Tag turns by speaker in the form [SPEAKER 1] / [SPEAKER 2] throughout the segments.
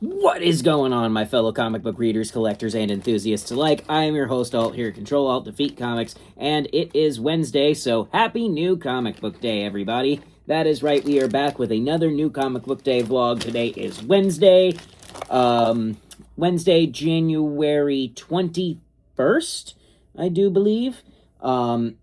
[SPEAKER 1] What is going on, my fellow comic book readers, collectors, and enthusiasts alike? I am your host, Alt, here at Control Alt Defeat Comics, and it is Wednesday, so happy new comic book day, everybody. That is right, we are back with another new comic book day vlog. Today is Wednesday, January 21st, I do believe. And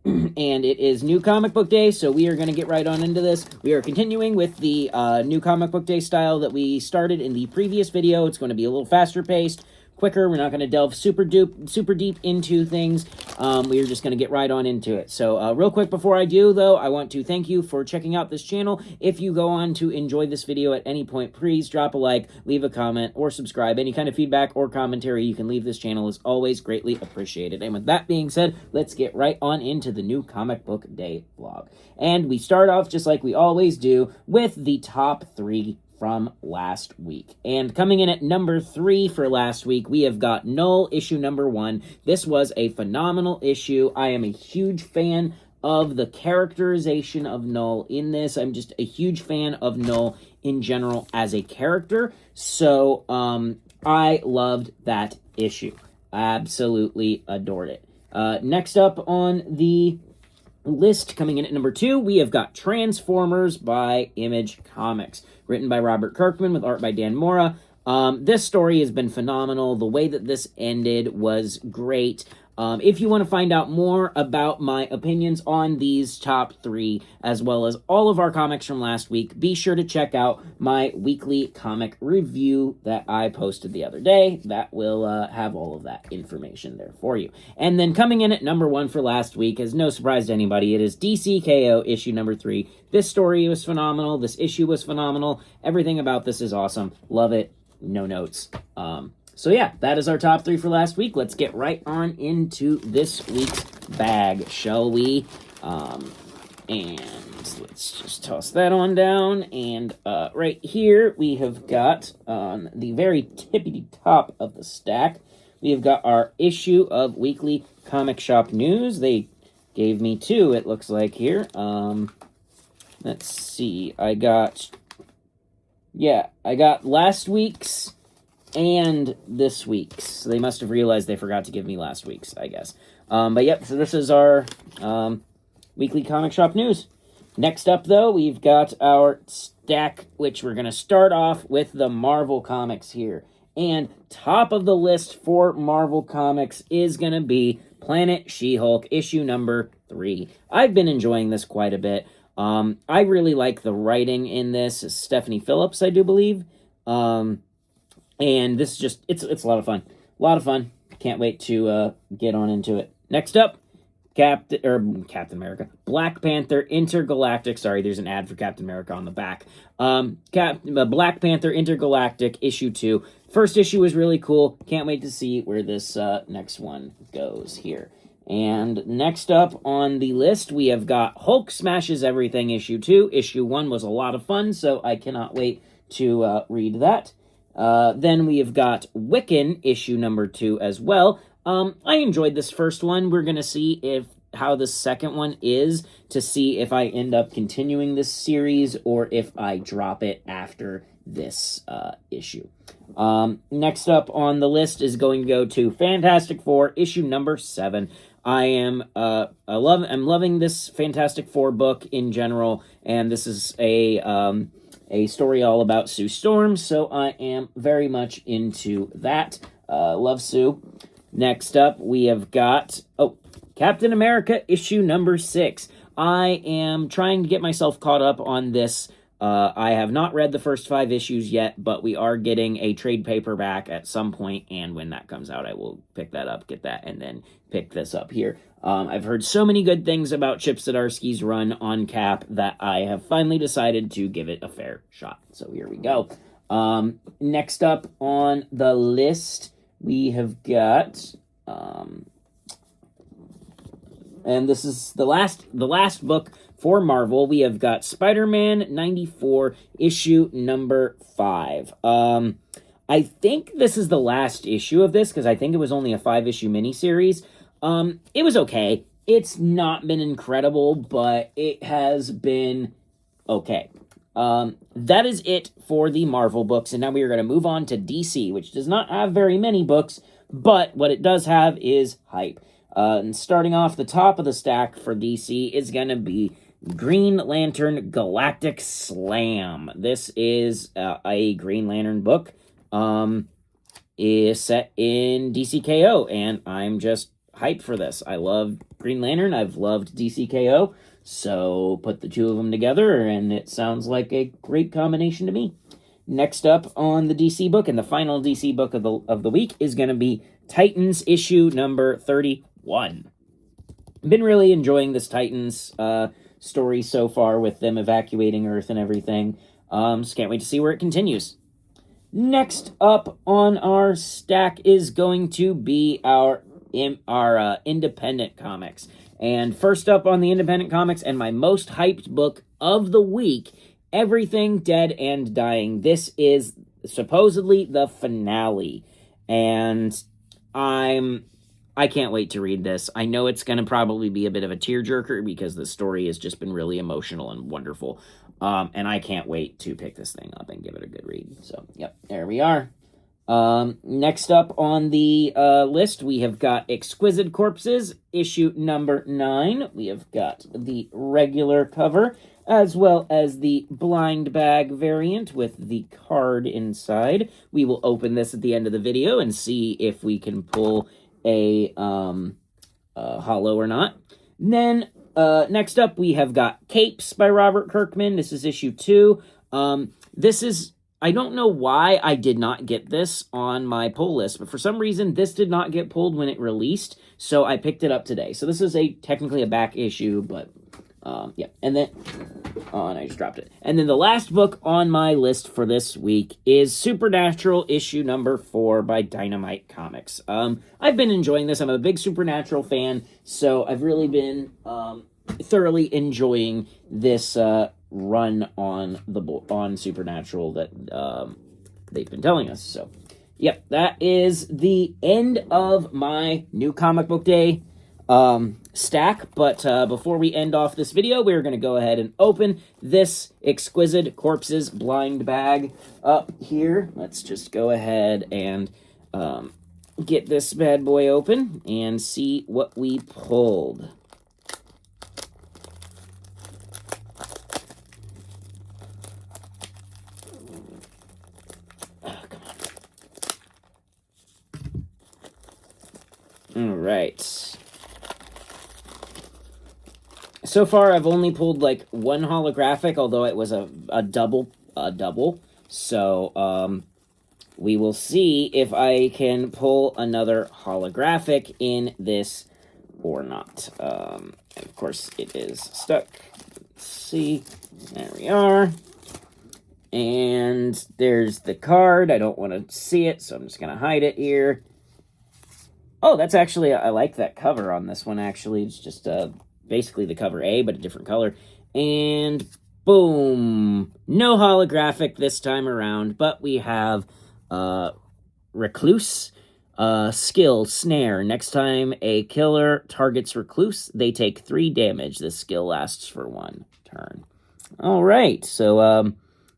[SPEAKER 1] it is New Comic Book Day, so we are going to get right on into this. We are continuing with the New Comic Book Day style that we started in the previous video. It's going to be a little faster paced, quicker. We're not going to delve super deep into things. We are just going to get right on into it. So real quick before I do, though, I want to thank you for checking out this channel. If you go on to enjoy this video at any point, please drop a like, leave a comment, or subscribe. Any kind of feedback or commentary you can leave this channel is always greatly appreciated. And with that being said, let's get right on into the New Comic Book Day vlog. And we start off, just like we always do, with the top 3 from last week. And coming in at number 3 for last week, we have got Knull issue number 1. This was a phenomenal issue. I am a huge fan of the characterization of Knull in this. I'm just a huge fan of Knull in general as a character. So, I loved that issue. Absolutely adored it. Next up on the list, coming in at number 2, we have got Transformers by Image Comics, written by Robert Kirkman with art by Dan Mora. This story has been phenomenal. The way that this ended was great. If you want to find out more about my opinions on these top 3, as well as all of our comics from last week, be sure to check out my weekly comic review that I posted the other day. That will have all of that information there for you. And then coming in at number 1 for last week, as no surprise to anybody, it is DCKO issue number 3. This story was phenomenal. This issue was phenomenal. Everything about this is awesome. Love it. No notes. So yeah, that is our top 3 for last week. Let's get right on into this week's bag, shall we? And let's just toss that on down. And right here, we have got, on the very tippity top of the stack, we have got our issue of Weekly Comic Shop News. They gave me 2, it looks like, here. Let's see, I got last week's and this week's. So they must have realized they forgot to give me last week's, I guess. But yep, so this is our Weekly Comic Shop News. Next up, though, we've got our stack, which we're going to start off with the Marvel Comics here. And top of the list for Marvel Comics is going to be Planet She-Hulk, issue number 3. I've been enjoying this quite a bit. I really like the writing in this. It's Stephanie Phillips, I do believe. And this is just, it's a lot of fun. A lot of fun. Can't wait to get on into it. Next up, Captain America. Black Panther Intergalactic. Sorry, there's an ad for Captain America on the back. Black Panther Intergalactic issue 2. First issue was really cool. Can't wait to see where this next one goes here. And next up on the list, we have got Hulk Smashes Everything issue 2. Issue 1 was a lot of fun, so I cannot wait to read that. Then we have got Wiccan, issue number 2 as well. I enjoyed this first one. We're going to see how the second one is, to see if I end up continuing this series or if I drop it after this issue. Next up on the list is going to go to Fantastic Four, issue number 7. I'm loving this Fantastic Four book in general, and this is a story all about Sue Storm, so I am very much into that. Love Sue. Next up, we have got, Captain America, issue number 6. I am trying to get myself caught up on this. I have not read the first 5 issues yet, but we are getting a trade paperback at some point, and when that comes out, I will pick that up, get that, and then pick this up here. I've heard so many good things about Chip Zdarsky's run on Cap that I have finally decided to give it a fair shot. So here we go. Next up on the list, we have got, and this is the last book for Marvel. We have got Spider-Man 94, issue number 5. I think this is the last issue of this, because I think it was only a 5-issue miniseries. It was okay. It's not been incredible, but it has been okay. That is it for the Marvel books, and now we are going to move on to DC, which does not have very many books, but what it does have is hype. And starting off the top of the stack for DC is going to be Green Lantern Galactic Slam. This is a Green Lantern book. Is set in DCKO, and I'm just hyped for this. I love Green Lantern. I've loved DCKO. So put the two of them together, and it sounds like a great combination to me. Next up on the DC book, and the final DC book of the week, is going to be Titans issue number 31. Been really enjoying this Titans story so far with them evacuating Earth and everything. Just can't wait to see where it continues. Next up on our stack is going to be our independent comics. And first up on the independent comics, and my most hyped book of the week, Everything Dead and Dying. This is supposedly the finale, and I can't wait to read this. I know it's going to probably be a bit of a tearjerker because the story has just been really emotional and wonderful. And I can't wait to pick this thing up and give it a good read. So, yep, there we are. Next up on the list, we have got Exquisite Corpses, issue number 9. We have got the regular cover, as well as the blind bag variant with the card inside. We will open this at the end of the video and see if we can pull a hollow or not. Then next up, we have got Capes by Robert Kirkman. This is issue 2. This is, I don't know why I did not get this on my pull list, but for some reason, this did not get pulled when it released, so I picked it up today. So this is technically a back issue, but yeah. And then, and I just dropped it. And then the last book on my list for this week is Supernatural issue number 4 by Dynamite Comics. I've been enjoying this. I'm a big Supernatural fan, so I've really been thoroughly enjoying this run on Supernatural that they've been telling us. So, yep, that is the end of my new comic book day stack, but before we end off this video, we're going to go ahead and open this Exquisite Corpses blind bag up here. Let's just go ahead and get this bad boy open and see what we pulled. Oh, come on. All right. So far, I've only pulled, like, one holographic, although it was a double. So, we will see if I can pull another holographic in this or not. And of course, it is stuck. Let's see. There we are. And there's the card. I don't want to see it, so I'm just going to hide it here. Oh, that's actually, I like that cover on this one, actually. It's just basically the cover A, but a different color. And boom! No holographic this time around, but we have Recluse, skill, Snare. Next time a killer targets Recluse, they take 3 damage. This skill lasts for 1 turn. All right, so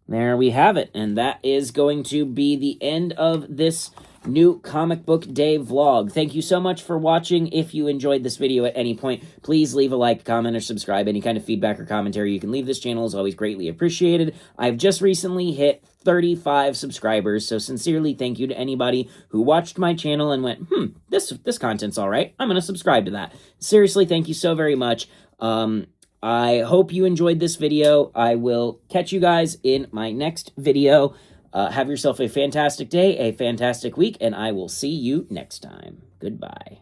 [SPEAKER 1] there we have it, and that is going to be the end of this new comic book day vlog. Thank you so much for watching. If you enjoyed this video at any point, please leave a like, comment, or subscribe. Any kind of feedback or commentary you can leave this channel is always greatly appreciated. I've just recently hit 35 subscribers, so sincerely thank you to anybody who watched my channel and went, this content's all right. I'm going to subscribe to that. Seriously, thank you so very much. I hope you enjoyed this video. I will catch you guys in my next video. Have yourself a fantastic day, a fantastic week, and I will see you next time. Goodbye.